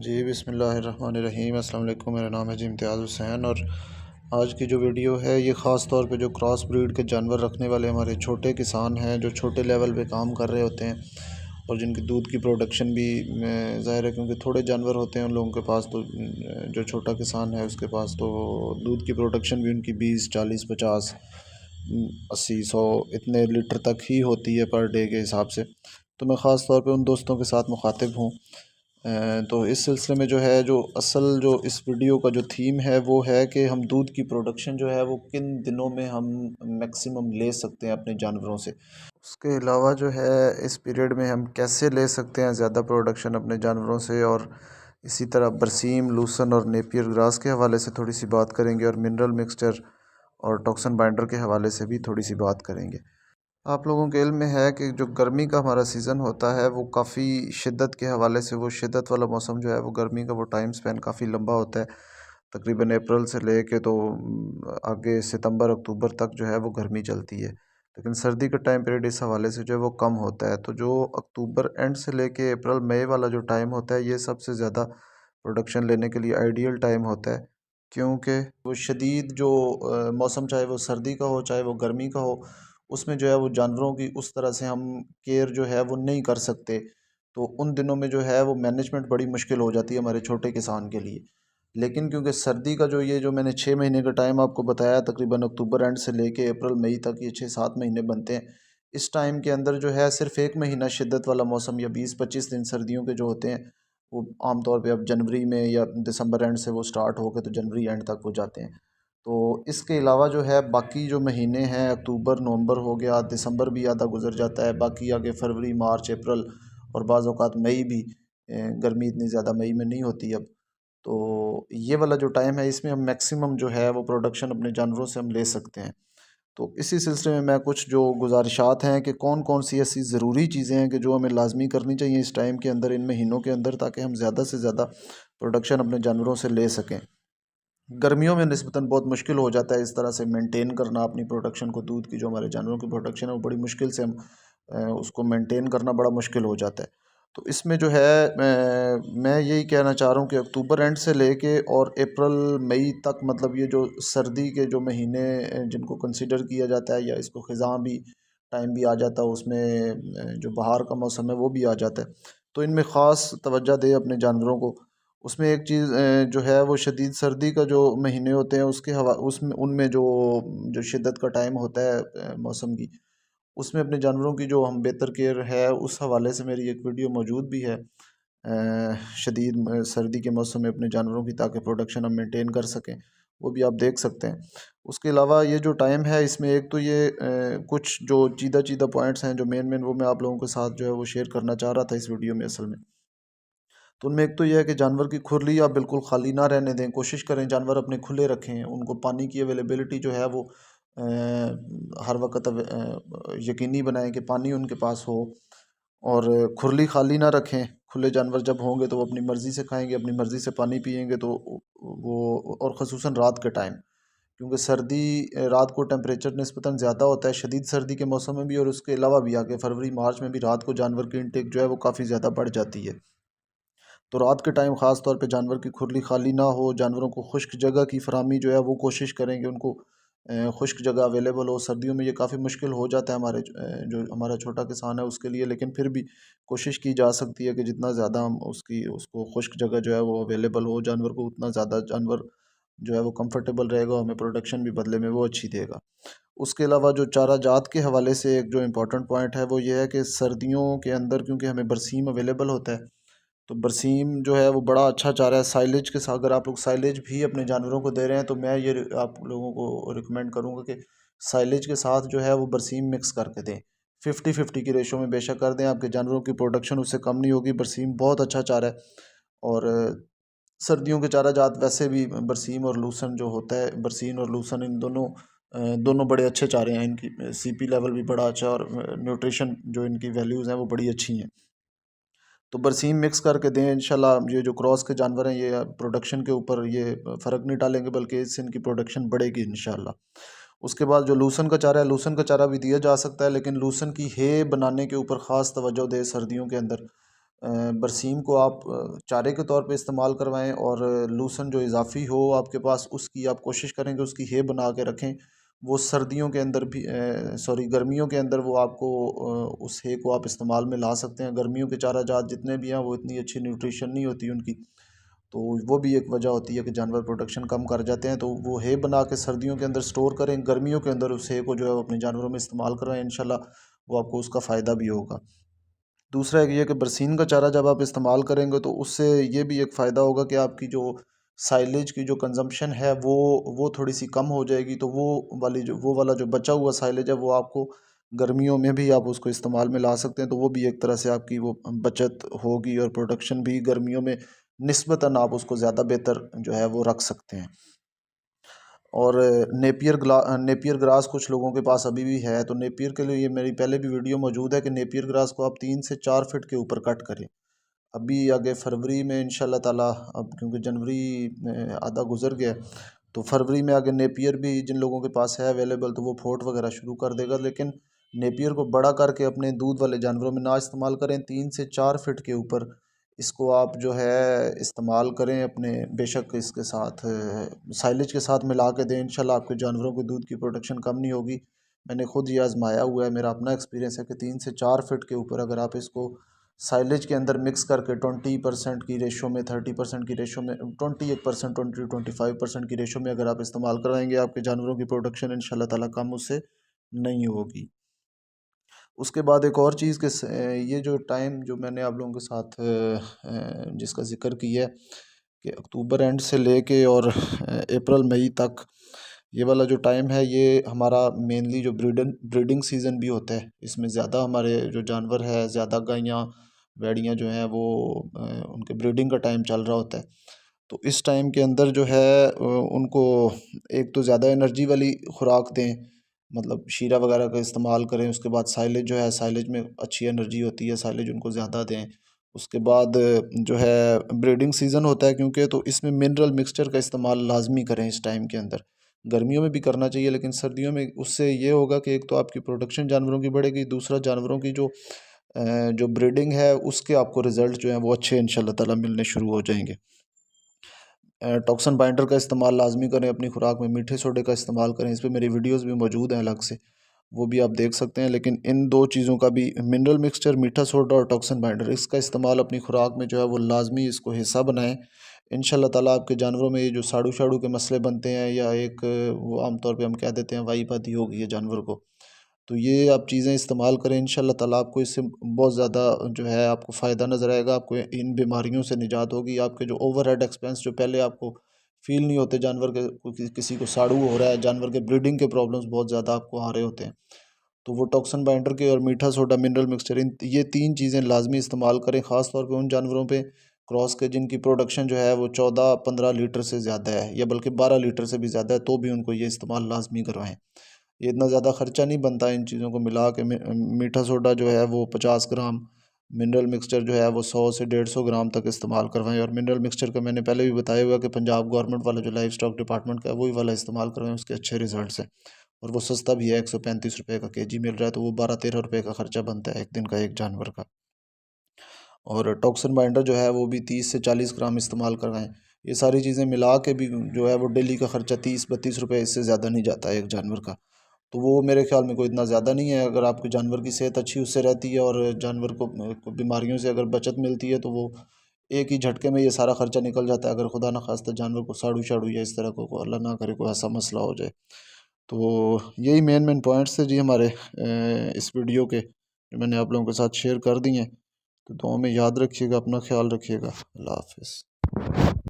جی بسم اللہ الرحمن الرحیم، السلام علیکم۔ میرا نام ہے جی امتیاز حسین، اور آج کی جو ویڈیو ہے یہ خاص طور پہ جو کراس بریڈ کے جانور رکھنے والے ہمارے چھوٹے کسان ہیں، جو چھوٹے لیول پہ کام کر رہے ہوتے ہیں اور جن کی دودھ کی پروڈکشن بھی ظاہر ہے کیونکہ تھوڑے جانور ہوتے ہیں ان لوگوں کے پاس، تو جو چھوٹا کسان ہے اس کے پاس تو دودھ کی پروڈکشن بھی ان کی 20 40 50 80 100 اتنے لیٹر تک ہی ہوتی ہے پر ڈے کے حساب سے۔ تو میں خاص طور پہ ان دوستوں کے ساتھ مخاطب ہوں۔ تو اس سلسلے میں جو اس ویڈیو کا جو تھیم ہے وہ ہے کہ ہم دودھ کی پروڈکشن جو ہے وہ کن دنوں میں ہم میکسیمم لے سکتے ہیں اپنے جانوروں سے۔ اس کے علاوہ جو ہے اس پیریڈ میں ہم کیسے لے سکتے ہیں زیادہ پروڈکشن اپنے جانوروں سے، اور اسی طرح برسیم، لوسن اور نیپیر گراس کے حوالے سے تھوڑی سی بات کریں گے، اور منرل مکسچر اور ٹاکسن بائنڈر کے حوالے سے بھی تھوڑی سی بات کریں گے۔ آپ لوگوں کے علم میں ہے کہ جو گرمی کا ہمارا سیزن ہوتا ہے وہ کافی شدت کے حوالے سے، وہ شدت والا موسم جو ہے وہ گرمی کا وہ ٹائم سپین کافی لمبا ہوتا ہے، تقریباً اپریل سے لے کے تو آگے ستمبر اکتوبر تک جو ہے وہ گرمی چلتی ہے، لیکن سردی کا ٹائم پیریڈ اس حوالے سے جو ہے وہ کم ہوتا ہے۔ تو جو اکتوبر اینڈ سے لے کے اپریل مئی والا جو ٹائم ہوتا ہے یہ سب سے زیادہ پروڈکشن لینے کے لیے آئیڈیل ٹائم ہوتا ہے، کیونکہ وہ شدید جو موسم، چاہے وہ سردی کا ہو چاہے وہ گرمی کا ہو، اس میں جو ہے وہ جانوروں کی اس طرح سے ہم کیئر جو ہے وہ نہیں کر سکتے، تو ان دنوں میں جو ہے وہ مینجمنٹ بڑی مشکل ہو جاتی ہے ہمارے چھوٹے کسان کے لیے۔ لیکن کیونکہ سردی کا جو میں نے 6 مہینے کا ٹائم آپ کو بتایا، تقریباً اکتوبر اینڈ سے لے کے اپریل مئی تک یہ 6 7 مہینے بنتے ہیں، اس ٹائم کے اندر جو ہے صرف 1 مہینہ شدت والا موسم یا 20 25 دن سردیوں کے جو ہوتے ہیں وہ عام طور پہ اب جنوری میں یا دسمبر اینڈ سے وہ سٹارٹ ہو کے تو جنوری اینڈ تک وہ جاتے ہیں۔ تو اس کے علاوہ جو ہے باقی جو مہینے ہیں، اکتوبر نومبر ہو گیا، دسمبر بھی آدھا گزر جاتا ہے، باقی آگے فروری مارچ اپریل اور بعض اوقات مئی بھی، گرمی اتنی زیادہ مئی میں نہیں ہوتی اب۔ تو یہ والا جو ٹائم ہے اس میں ہم میکسیمم جو ہے وہ پروڈکشن اپنے جانوروں سے ہم لے سکتے ہیں۔ تو اسی سلسلے میں کچھ جو گزارشات ہیں کہ کون کون سی ایسی ضروری چیزیں ہیں کہ جو ہمیں لازمی کرنی چاہیے اس ٹائم کے اندر، ان مہینوں کے اندر، تاکہ ہم زیادہ سے زیادہ پروڈکشن اپنے جانوروں سے لے سکیں۔ گرمیوں میں نسبتاً بہت مشکل ہو جاتا ہے اس طرح سے مینٹین کرنا اپنی پروڈکشن کو، دودھ کی جو ہمارے جانوروں کی پروڈکشن ہے وہ بڑی مشکل سے ہم اس کو مینٹین کرنا بڑا مشکل ہو جاتا ہے۔ تو اس میں جو ہے میں یہی کہنا چاہ رہا ہوں کہ اکتوبر اینڈ سے لے کے اور اپریل مئی تک، مطلب یہ جو سردی کے جو مہینے جن کو کنسیڈر کیا جاتا ہے، یا اس کو خزاں بھی ٹائم بھی آ جاتا ہے، اس میں جو بہار کا موسم ہے وہ بھی آ جاتا ہے، تو ان میں خاص توجہ دے اپنے جانوروں کو۔ اس میں ایک چیز جو ہے وہ شدید سردی کا جو مہینے ہوتے ہیں اس میں ان میں جو شدت کا ٹائم ہوتا ہے موسم کی، اس میں اپنے جانوروں کی جو ہم بہتر کیئر ہے اس حوالے سے میری ایک ویڈیو موجود بھی ہے شدید سردی کے موسم میں اپنے جانوروں کی، تاکہ پروڈکشن ہم مینٹین کر سکیں، وہ بھی آپ دیکھ سکتے ہیں۔ اس کے علاوہ یہ جو ٹائم ہے اس میں ایک تو یہ کچھ جو چیدہ پوائنٹس ہیں جو مین وہ میں آپ لوگوں کے ساتھ جو ہے وہ شیئر کرنا چاہ رہا تھا اس ویڈیو میں اصل میں۔ تو ان میں ایک تو یہ ہے کہ جانور کی کھرلی آپ بالکل خالی نہ رہنے دیں، کوشش کریں جانور اپنے کھلے رکھیں، ان کو پانی کی اویلیبلٹی جو ہے وہ ہر وقت یقینی بنائیں کہ پانی ان کے پاس ہو، اور کھرلی خالی نہ رکھیں۔ کھلے جانور جب ہوں گے تو وہ اپنی مرضی سے کھائیں گے، اپنی مرضی سے پانی پئیں گے، تو وہ، اور خصوصاً رات کے ٹائم، کیونکہ سردی رات کو ٹیمپریچر نسبتاً زیادہ ہوتا ہے شدید سردی کے موسم میں بھی، اور اس کے علاوہ بھی آگے فروری مارچ میں بھی رات کو جانور کی انٹیک جو ہے وہ کافی زیادہ بڑھ جاتی ہے۔ تو رات کے ٹائم خاص طور پہ جانور کی کھرلی خالی نہ ہو، جانوروں کو خشک جگہ کی فراہمی جو ہے وہ کوشش کریں کہ ان کو خشک جگہ اویلیبل ہو۔ سردیوں میں یہ کافی مشکل ہو جاتا ہے جو ہمارا چھوٹا کسان ہے اس کے لیے، لیکن پھر بھی کوشش کی جا سکتی ہے کہ جتنا زیادہ ہم اس کو خشک جگہ جو ہے وہ اویلیبل ہو جانور کو، اتنا زیادہ جانور جو ہے وہ کمفرٹیبل رہے گا، ہمیں پروڈکشن بھی بدلے میں وہ اچھی دے گا۔ اس کے علاوہ جو چارہ جات کے حوالے سے ایک جو امپورٹنٹ پوائنٹ ہے وہ یہ ہے کہ سردیوں کے اندر کیونکہ ہمیں برسیم اویلیبل ہوتا ہے، تو برسیم جو ہے وہ بڑا اچھا چارہ ہے سائلیج کے ساتھ۔ اگر آپ لوگ سائلیج بھی اپنے جانوروں کو دے رہے ہیں تو میں یہ آپ لوگوں کو ریکمینڈ کروں گا کہ سائلیج کے ساتھ جو ہے وہ برسیم مکس کر کے دیں، 50-50 کی ریشو میں بے شک کر دیں، آپ کے جانوروں کی پروڈکشن اس سے کم نہیں ہوگی۔ برسیم بہت اچھا چارہ ہے، اور سردیوں کے چارہ جات ویسے بھی برسیم اور لوسن جو ہوتا ہے، برسیم اور لوسن ان دونوں بڑے اچھے چارے ہیں، ان کی سی پی لیول بھی بڑا اچھا، اور نیوٹریشن جو ان کی ویلیوز ہیں وہ بڑی اچھی ہیں، تو برسیم مکس کر کے دیں انشاءاللہ۔ یہ جو کراس کے جانور ہیں یہ پروڈکشن کے اوپر یہ فرق نہیں ڈالیں گے، بلکہ اس سے ان کی پروڈکشن بڑھے گی انشاءاللہ۔ اس کے بعد جو لوسن کا چارہ ہے، لوسن کا چارہ بھی دیا جا سکتا ہے، لیکن لوسن کی ہے بنانے کے اوپر خاص توجہ دے سردیوں کے اندر، برسیم کو آپ چارے کے طور پہ استعمال کروائیں، اور لوسن جو اضافی ہو آپ کے پاس اس کی آپ کوشش کریں کہ اس کی ہے بنا کے رکھیں۔ وہ سردیوں کے اندر بھی گرمیوں کے اندر وہ آپ کو اس ہے کو آپ استعمال میں لا سکتے ہیں۔ گرمیوں کے چارہ جات جتنے بھی ہیں وہ اتنی اچھی نیوٹریشن نہیں ہوتی ان کی، تو وہ بھی ایک وجہ ہوتی ہے کہ جانور پروڈکشن کم کر جاتے ہیں۔ تو وہ ہے بنا کے سردیوں کے اندر سٹور کریں، گرمیوں کے اندر اس ہے کو جو ہے وہ اپنے جانوروں میں استعمال کروائیں، انشاءاللہ وہ آپ کو اس کا فائدہ بھی ہوگا۔ دوسرا ایک یہ کہ برسین کا چارہ جب آپ استعمال کریں گے تو اس سے یہ بھی ایک فائدہ ہوگا کہ آپ کی جو سائلیج کی جو کنزمپشن ہے وہ تھوڑی سی کم ہو جائے گی، تو وہ والا جو بچا ہوا سائلیج ہے وہ آپ کو گرمیوں میں بھی آپ اس کو استعمال میں لا سکتے ہیں، تو وہ بھی ایک طرح سے آپ کی وہ بچت ہوگی، اور پروڈکشن بھی گرمیوں میں نسبتاً آپ اس کو زیادہ بہتر جو ہے وہ رکھ سکتے ہیں۔ اور نیپیر گراس کچھ لوگوں کے پاس ابھی بھی ہے، تو نیپیر کے لیے یہ میری پہلے بھی ویڈیو موجود ہے کہ نیپیر گراس کو آپ 3 سے 4 فٹ کے اوپر کٹ کریں۔ ابھی آگے فروری میں انشاءاللہ تعالیٰ، اب کیونکہ جنوری آدھا گزر گیا، تو فروری میں آگے نیپیر بھی جن لوگوں کے پاس ہے اویلیبل تو وہ پھوٹ وغیرہ شروع کر دے گا، لیکن نیپیر کو بڑا کر کے اپنے دودھ والے جانوروں میں نہ استعمال کریں۔ 3 سے 4 فٹ کے اوپر اس کو آپ جو ہے استعمال کریں اپنے، بے شک اس کے ساتھ سائلیج کے ساتھ ملا کے دیں، انشاءاللہ آپ کے جانوروں کے دودھ کی پروڈکشن کم نہیں ہوگی۔ میں نے خود یہ آزمایا ہوا ہے، میرا اپنا ایکسپیرینس ہے کہ 3 سے 4 فٹ کے اوپر اگر آپ اس کو سائلیج کے اندر مکس کر کے 20% کی ریشو میں، 30% کی ریشو میں، 21%، 25% کی ریشو میں اگر آپ استعمال کرائیں گے، آپ کے جانوروں کی پروڈکشن انشاءاللہ تعالیٰ کم اس سے نہیں ہوگی۔ اس کے بعد ایک اور چیز کہ یہ جو ٹائم جو میں نے آپ لوگوں کے ساتھ جس کا ذکر کیا ہے کہ اکتوبر اینڈ سے لے کے اور اپریل مئی تک یہ والا جو ٹائم ہے، یہ ہمارا مینلی جو بریڈنگ سیزن بھی ہوتا ہے، اس میں زیادہ ہمارے جو جانور ہے، زیادہ گائیاں بیڑیاں جو ہیں وہ ان کے بریڈنگ کا ٹائم چل رہا ہوتا ہے۔ تو اس ٹائم کے اندر جو ہے ان کو ایک تو زیادہ انرجی والی خوراک دیں، مطلب شیرہ وغیرہ کا استعمال کریں۔ اس کے بعد سائلیج جو ہے، سائلیج میں اچھی انرجی ہوتی ہے، سائلیج ان کو زیادہ دیں۔ اس کے بعد جو ہے بریڈنگ سیزن ہوتا ہے کیونکہ، تو اس میں منرل مکسچر کا استعمال لازمی کریں اس ٹائم کے اندر۔ گرمیوں میں بھی کرنا چاہیے لیکن سردیوں میں اس سے یہ ہوگا کہ ایک تو آپ کی پروڈکشن جانوروں کی بڑھے گی، دوسرا جانوروں کی جو بریڈنگ ہے اس کے آپ کو رزلٹ جو ہیں وہ اچھے انشاءاللہ تعالیٰ ملنے شروع ہو جائیں گے۔ ٹاکسن بائنڈر کا استعمال لازمی کریں اپنی خوراک میں، میٹھے سوڈے کا استعمال کریں، اس پہ میری ویڈیوز بھی موجود ہیں الگ سے، وہ بھی آپ دیکھ سکتے ہیں۔ لیکن ان دو چیزوں کا بھی، منرل مکسچر، میٹھا سوڈا اور ٹاکسن بائنڈر، اس کا استعمال اپنی خوراک میں جو ہے وہ لازمی اس کو حصہ بنائیں۔ انشاءاللہ تعالیٰ آپ کے جانوروں میں یہ جو ساڑو شاڑو کے مسئلے بنتے ہیں، یا ایک وہ عام طور پہ ہم کہہ دیتے ہیں وائی پادی ہو گئی ہے جانور کو، تو یہ آپ چیزیں استعمال کریں، انشاءاللہ تعالیٰ آپ کو اس سے بہت زیادہ جو ہے آپ کو فائدہ نظر آئے گا، آپ کو ان بیماریوں سے نجات ہوگی۔ آپ کے جو اوور ہیڈ ایکسپینس جو پہلے آپ کو فیل نہیں ہوتے، جانور کے کسی کو ساڑو ہو رہا ہے، جانور کے بریڈنگ کے پرابلمس بہت زیادہ آپ کو آ رہے ہوتے ہیں، تو وہ ٹاکسن بائنڈر کے اور میٹھا سوڈا، منرل مکسچر، یہ 3 چیزیں لازمی استعمال کریں، خاص طور پہ ان جانوروں پہ کراس کے جن کی پروڈکشن جو ہے وہ 14-15 لیٹر سے زیادہ ہے، یا بلکہ 12 لیٹر سے بھی زیادہ ہے، تو بھی ان کو یہ استعمال لازمی کروائیں۔ یہ اتنا زیادہ خرچہ نہیں بنتا ان چیزوں کو ملا کے۔ میٹھا سوڈا جو ہے وہ 50 گرام، منرل مکسچر جو ہے وہ 100 سے 150 گرام تک استعمال کروائیں، اور منرل مکسچر کا میں نے پہلے بھی بتایا ہوا کہ پنجاب گورنمنٹ والا جو لائف اسٹاک ڈپارٹمنٹ کا ہے وہی والا استعمال کروائیں، اس کے اچھے ریزلٹس ہیں، اور وہ سستا بھی ہے، 135 روپے کا kg مل رہا ہے، تو وہ 12-13 روپے کا خرچہ بنتا ہے ایک دن کا ایک جانور کا۔ اور ٹاکسن بائنڈر جو ہے وہ بھی 30 سے 40 گرام استعمال کروائیں۔ یہ ساری چیزیں ملا کے بھی جو ہے وہ ڈیلی کا خرچہ 30-32 روپے، اس سے زیادہ نہیں جاتا ہے ایک جانور کا، تو وہ میرے خیال میں کوئی اتنا زیادہ نہیں ہے۔ اگر آپ کے جانور کی صحت اچھی اس سے رہتی ہے، اور جانور کو بیماریوں سے اگر بچت ملتی ہے، تو وہ ایک ہی جھٹکے میں یہ سارا خرچہ نکل جاتا ہے، اگر خدا نخواستہ جانور کو ساڑو شاڑو یا اس طرح کو اللہ نہ کرے کوئی ایسا مسئلہ ہو جائے۔ تو یہی مین پوائنٹس تھے جی ہمارے اس ویڈیو کے، جو میں نے آپ لوگوں کے ساتھ شیئر کر دی ہیں، تو دعاؤں میں یاد رکھیے گا، اپنا خیال رکھیے گا، اللہ حافظ۔